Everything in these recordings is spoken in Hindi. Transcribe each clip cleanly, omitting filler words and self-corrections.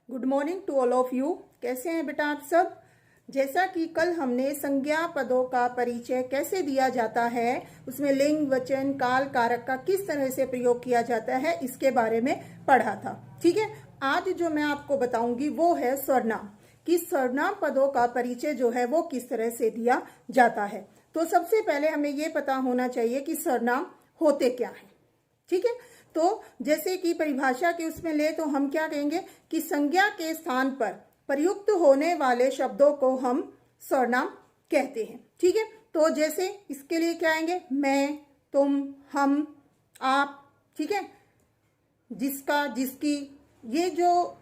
Good morning to all of you. कैसे हैं बेटा आप सब। जैसा कि कल हमने संज्ञा पदों का परिचय कैसे दिया जाता है, उसमें लिंग, वचन, काल, कारक का किस तरह से प्रयोग किया जाता है, इसके बारे में पढ़ा था। ठीक है, आज जो मैं आपको बताऊंगी वो है सर्वनाम, कि सर्वनाम पदों का परिचय जो है वो किस तरह से दिया जाता है। तो सबसे पहले हमें ये पता होना चाहिए कि सर्वनाम होते क्या है। ठीक है, तो जैसे कि परिभाषा के उसमें ले तो हम क्या कहेंगे कि संज्ञा के स्थान पर प्रयुक्त होने वाले शब्दों को हम सर्वनाम कहते हैं। ठीक है, तो जैसे इसके लिए क्या आएंगे, मैं, तुम, हम, आप। ठीक है, जिसका, जिसकी, ये जो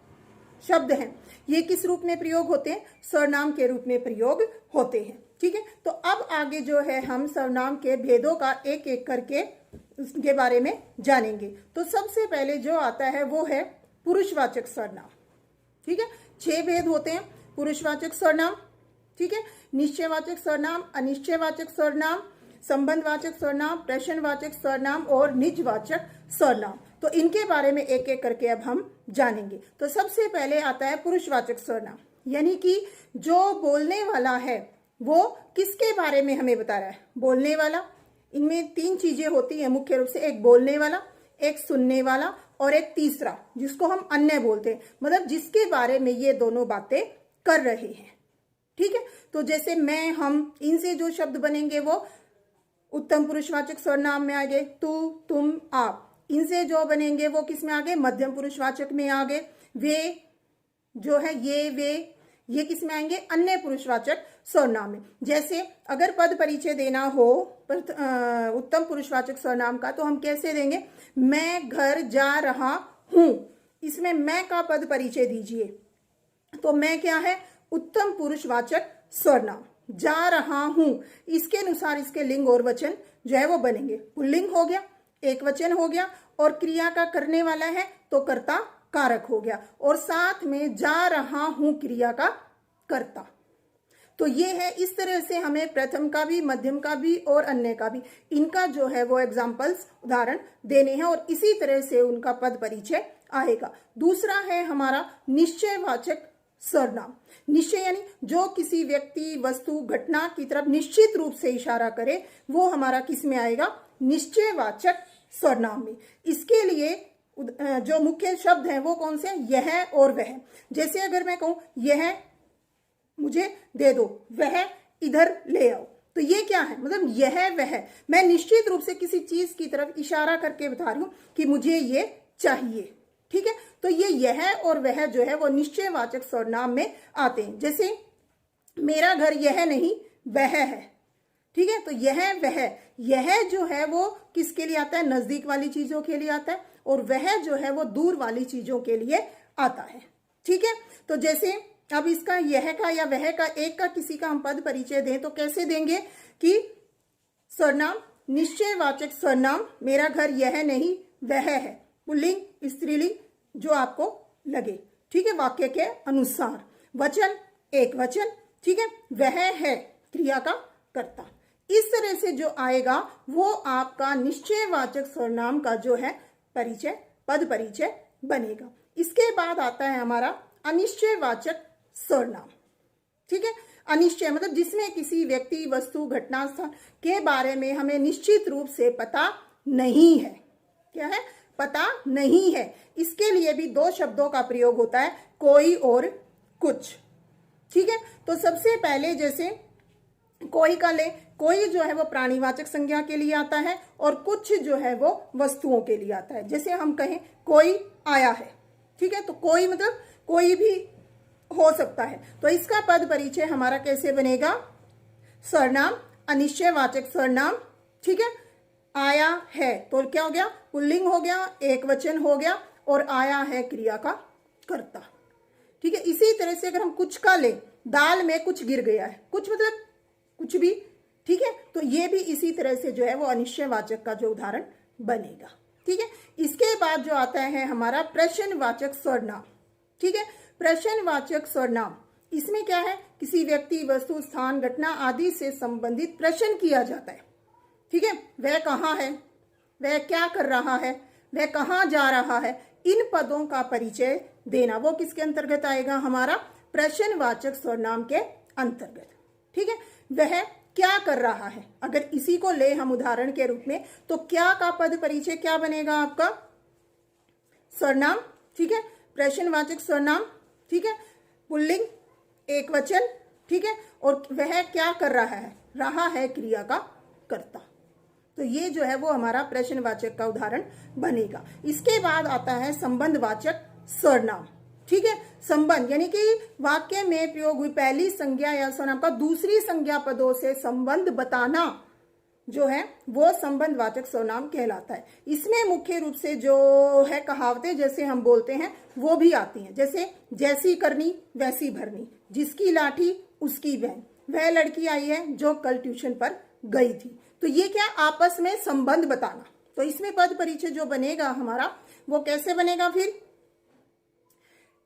शब्द हैं ये किस रूप में प्रयोग होते हैं, सर्वनाम के रूप में प्रयोग होते हैं। ठीक है, तो अब आगे जो है हम सर्वनाम के भेदों का एक एक करके उसके बारे में जानेंगे। तो सबसे पहले जो आता है वो है पुरुषवाचक सर्वनाम। ठीक है, 6 भेद होते हैं पुरुषवाचक सर्वनाम। ठीक है, निश्चयवाचक सर्वनाम, अनिश्चयवाचक सर्वनाम, संबंधवाचक सर्वनाम, प्रश्नवाचक सर्वनाम और निजवाचक सर्वनाम। तो इनके बारे में एक एक करके अब हम जानेंगे। तो सबसे पहले आता है पुरुषवाचक सर्वनाम, यानी कि जो बोलने वाला है वो किसके बारे में हमें बता रहा है। बोलने वाला, इनमें 3 चीजें होती है मुख्य रूप से, एक बोलने वाला, एक सुनने वाला और एक तीसरा जिसको हम अन्य बोलते हैं, मतलब जिसके बारे में ये दोनों बातें कर रहे हैं। ठीक है, तो जैसे मैं, हम, इनसे जो शब्द बनेंगे वो उत्तम पुरुषवाचक सर्वनाम में आ गए। तू, तुम, आप, इनसे जो बनेंगे वो किस में आ गए, मध्यम पुरुषवाचक में आ गए। वे जो है, ये किस में आएंगे, अन्य पुरुषवाचक सर्वनाम में। जैसे अगर पद परिचय देना हो उत्तम पुरुषवाचक सर्वनाम का, तो हम कैसे देंगे, मैं घर जा रहा हूं, इसमें मैं का पद परिचय दीजिए। तो मैं क्या है, उत्तम पुरुषवाचक सर्वनाम। जा रहा हूं, इसके अनुसार इसके लिंग और वचन जो है वो बनेंगे। पुल्लिंग हो गया, एक वचन हो गया, और क्रिया का करने वाला है तो कर्ता कारक हो गया, और साथ में जा रहा हूं क्रिया का कर्ता। तो ये है, इस तरह से हमें प्रथम का भी, मध्यम का भी और अन्य का भी, इनका जो है वो एग्जाम्पल्स, उदाहरण देने हैं, और इसी तरह से उनका पद परिचय आएगा। दूसरा है हमारा निश्चयवाचक सर्वनाम। निश्चय यानी जो किसी व्यक्ति, वस्तु, घटना की तरफ निश्चित रूप से इशारा करे, वो हमारा किस में आएगा, निश्चयवाचक सर्वनाम में। इसके लिए जो मुख्य शब्द हैं वो कौन से हैं, यह और वह। जैसे अगर मैं कहूं यह मुझे दे दो, वह इधर ले आओ, तो ये क्या है, मतलब यह वह, मैं निश्चित रूप से किसी चीज की तरफ इशारा करके बता रही हूं कि मुझे ये चाहिए। ठीक है, तो ये यह और वह जो है वो निश्चयवाचक सर्वनाम में आते हैं। जैसे मेरा घर यह नहीं वह है। ठीक है, तो यह वह, यह जो है वो किसके लिए आता है, नजदीक वाली चीजों के लिए आता है, और वह जो है वो दूर वाली चीजों के लिए आता है। ठीक है, तो जैसे अब इसका यह का या वह का, एक का किसी का हम पद परिचय दें तो कैसे देंगे कि सर्वनाम, निश्चयवाचक सर्वनाम, मेरा घर यह नहीं वह है, पुल्लिंग, स्त्रीलिंग, जो आपको लगे। ठीक है, वाक्य के अनुसार। वचन, एक वचन। ठीक है, वह है क्रिया का कर्ता। इस तरह से जो आएगा वो आपका निश्चयवाचक सर्वनाम का जो है परिचय, पद परिचय बनेगा। इसके बाद आता है हमारा अनिश्चयवाचक सर्वनाम। ठीक है, अनिश्चय मतलब जिसमें किसी व्यक्ति, वस्तु, घटना, स्थान के बारे में हमें निश्चित रूप से पता नहीं है। क्या है, पता नहीं है। इसके लिए भी 2 शब्दों का प्रयोग होता है, कोई और कुछ। ठीक है, तो सबसे पहले जैसे कोई का ले, कोई जो है वो प्राणीवाचक संज्ञा के लिए आता है, और कुछ जो है वो वस्तुओं के लिए आता है। जैसे हम कहें कोई आया है। ठीक है, तो कोई मतलब कोई भी हो सकता है, तो इसका पद परिचय हमारा कैसे बनेगा, सर्वनाम, अनिश्चयवाचक सर्वनाम। ठीक है, आया है तो क्या हो गया, पुल्लिंग हो गया, एक वचन हो गया, और आया है क्रिया का कर्ता। ठीक है, इसी तरह से अगर हम कुछ का ले, दाल में कुछ गिर गया है, कुछ मतलब कुछ भी। ठीक है, तो ये भी इसी तरह से जो है वो अनिश्चयवाचक का जो उदाहरण बनेगा। ठीक है, इसके बाद जो आता है हमारा प्रश्नवाचक सर्वनाम। ठीक है, प्रश्नवाचक सर्वनाम, इसमें क्या है, किसी व्यक्ति, वस्तु, स्थान, घटना आदि से संबंधित प्रश्न किया जाता है। ठीक है, वह कहाँ है, वह क्या कर रहा है, वह कहाँ जा रहा है, इन पदों का परिचय देना, वो किसके अंतर्गत आएगा? हमारा प्रश्नवाचक सर्वनाम के अंतर्गत। ठीक है, वह क्या कर रहा है, अगर इसी को ले हम उदाहरण के रूप में, तो क्या का पद परिचय क्या बनेगा? आपका सर्वनाम। ठीक है, प्रश्नवाचक सर्वनाम। ठीक है, पुल्लिंग, एक वचन। ठीक है, और वह क्या कर रहा है क्रिया का कर्ता। तो ये जो है वो हमारा प्रश्नवाचक का उदाहरण बनेगा। इसके बाद आता है संबंधवाचक सर्वनाम। ठीक है, संबंध यानी कि वाक्य में प्रयोग हुई पहली संज्ञा या सर्वनाम का दूसरी संज्ञा पदों से संबंध बताना जो है वो संबंधवाचक सर्वनाम कहलाता है। इसमें मुख्य रूप से जो है कहावतें जैसे हम बोलते हैं वो भी आती हैं, जैसे जैसी करनी वैसी भरनी, जिसकी लाठी उसकी बहन, वह लड़की आई है जो कल ट्यूशन पर गई थी। तो ये क्या? आपस में संबंध बताना। तो इसमें पद परिचय जो बनेगा हमारा वो कैसे बनेगा? फिर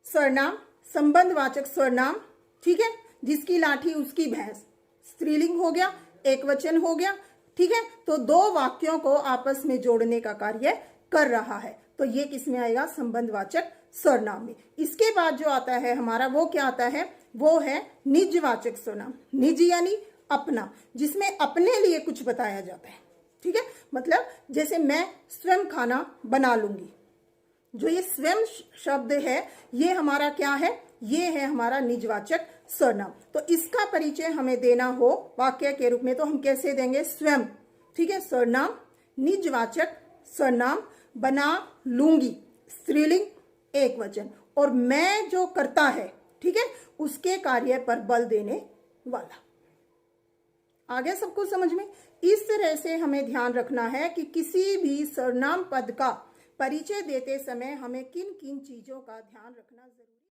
सर्वनाम, संबंधवाचक सर्वनाम। ठीक है, जिसकी लाठी उसकी भैंस, स्त्रीलिंग हो गया, एक वचन हो गया। ठीक है, तो दो वाक्यों को आपस में जोड़ने का कार्य कर रहा है, तो ये किसमें आएगा? संबंधवाचक सर्वनाम में। इसके बाद जो आता है हमारा वो क्या आता है? वो है निजवाचक सर्वनाम। निज यानी अपना, जिसमें अपने लिए कुछ बताया जाता है। ठीक है, मतलब जैसे मैं स्वयं खाना बना लूंगी, जो ये स्वयं शब्द है ये हमारा क्या है? ये है हमारा निजवाचक सर्वनाम। तो इसका परिचय हमें देना हो वाक्य के रूप में तो हम कैसे देंगे? स्वयं। ठीक है, सर्वनाम, निजवाचक सर्वनाम, बना लूंगी, स्त्रीलिंग, एक वचन, और मैं जो करता है, ठीक है, उसके कार्य पर बल देने वाला। आ गया सबको समझ में? इस तरह से हमें ध्यान रखना है कि किसी भी सर्वनाम पद का परिचय देते समय हमें किन किन चीजों का ध्यान रखना जरूरी